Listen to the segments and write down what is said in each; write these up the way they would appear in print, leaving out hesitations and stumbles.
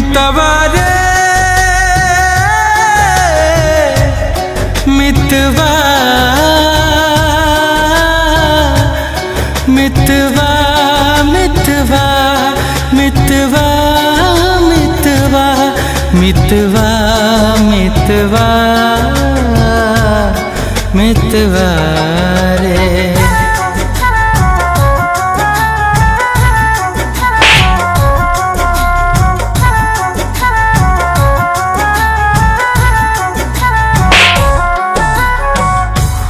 मितवा रे मितवा मितवा मितवा मितवा मितवा मितवा मितवा मितवा रे।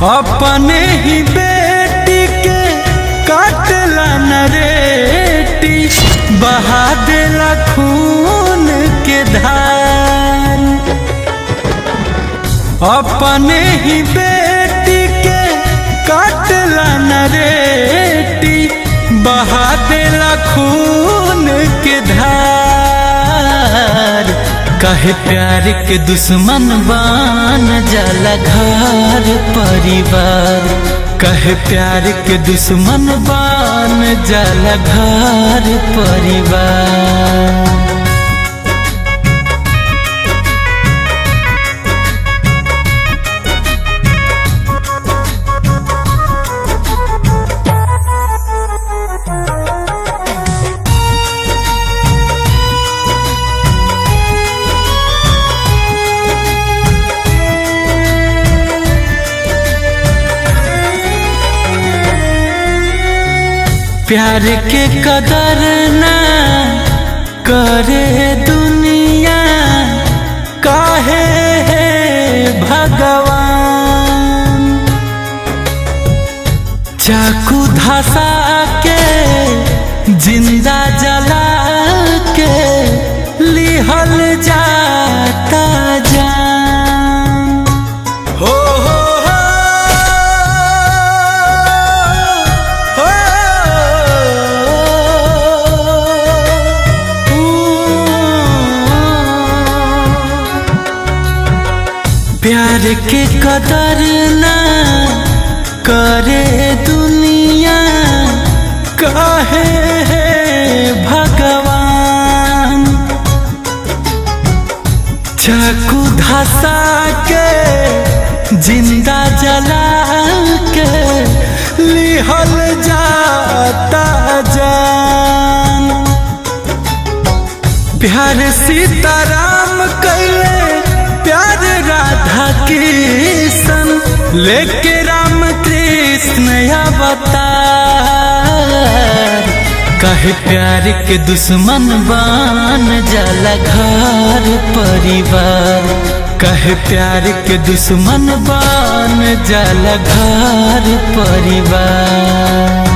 अपने ही बेटी के काटला नरेटी बहा देला खून के धार। अपने ही बेटी के काटला नरेटी बहा देला खून के धार। कहे प्यार के दुश्मन बन जाला घर परिवार। कहे प्यार के दुश्मन बन जाला घर परिवार। प्यार के कदर ना करे दुनिया काहे है भगवान। चाकू धसा के जिंदा जला के लिहल जाता जान। हो प्यार के कदर ना करे दुनिया काहे है भगवान। चाकू धसा के जिंदा जला के लिहल जाता जान। प्यार सीताराम कैले प्यार राधा कृष्ण लेके राम कृष्ण अवतार। कहे प्यार के दुश्मन बन जाला घर परिवार। कहे प्यार के दुश्मन बन जाला घर परिवार।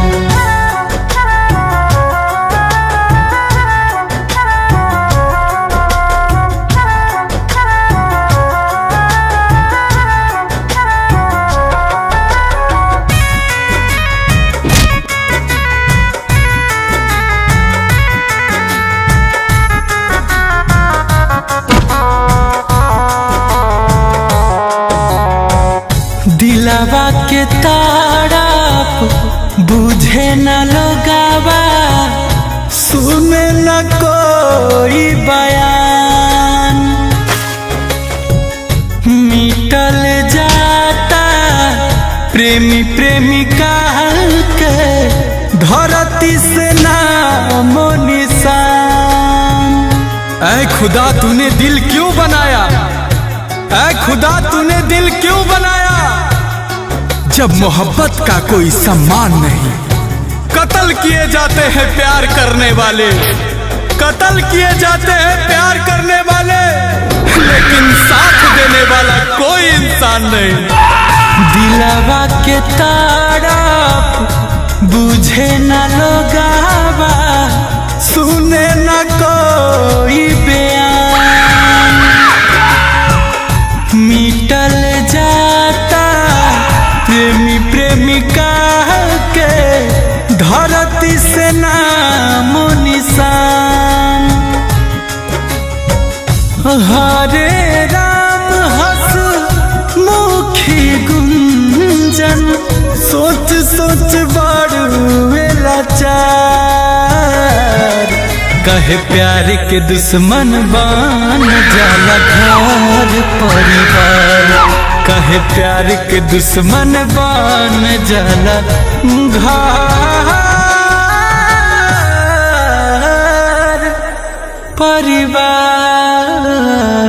दिलवा के ताड़प बुझे न लोगावा सुने न कोई बयान। मिटल जाता प्रेमी प्रेमिका के धरती से नामो निशान। ऐ खुदा तूने दिल क्यों बनाया, ऐ खुदा तूने दिल क्यों बनाया जब मोहब्बत का कोई सम्मान नहीं। कत्ल किए जाते हैं प्यार करने वाले, कत्ल किए जाते हैं प्यार करने वाले, लेकिन साथ देने वाला कोई इंसान नहीं। दिलवा के ताड़प बुझे न लोगावा सुने न कोई बयान। मिटल जाता प्रेमी प्रेमिका के धरती से नामो निशान। हरे राम हंस मुखी गुंजन सोच सोच बड़ुए लाचार। कहे प्यार के दुश्मन बन जाला घर परिवार, कहे प्यार के दुश्मन बन जाला घर परिवार।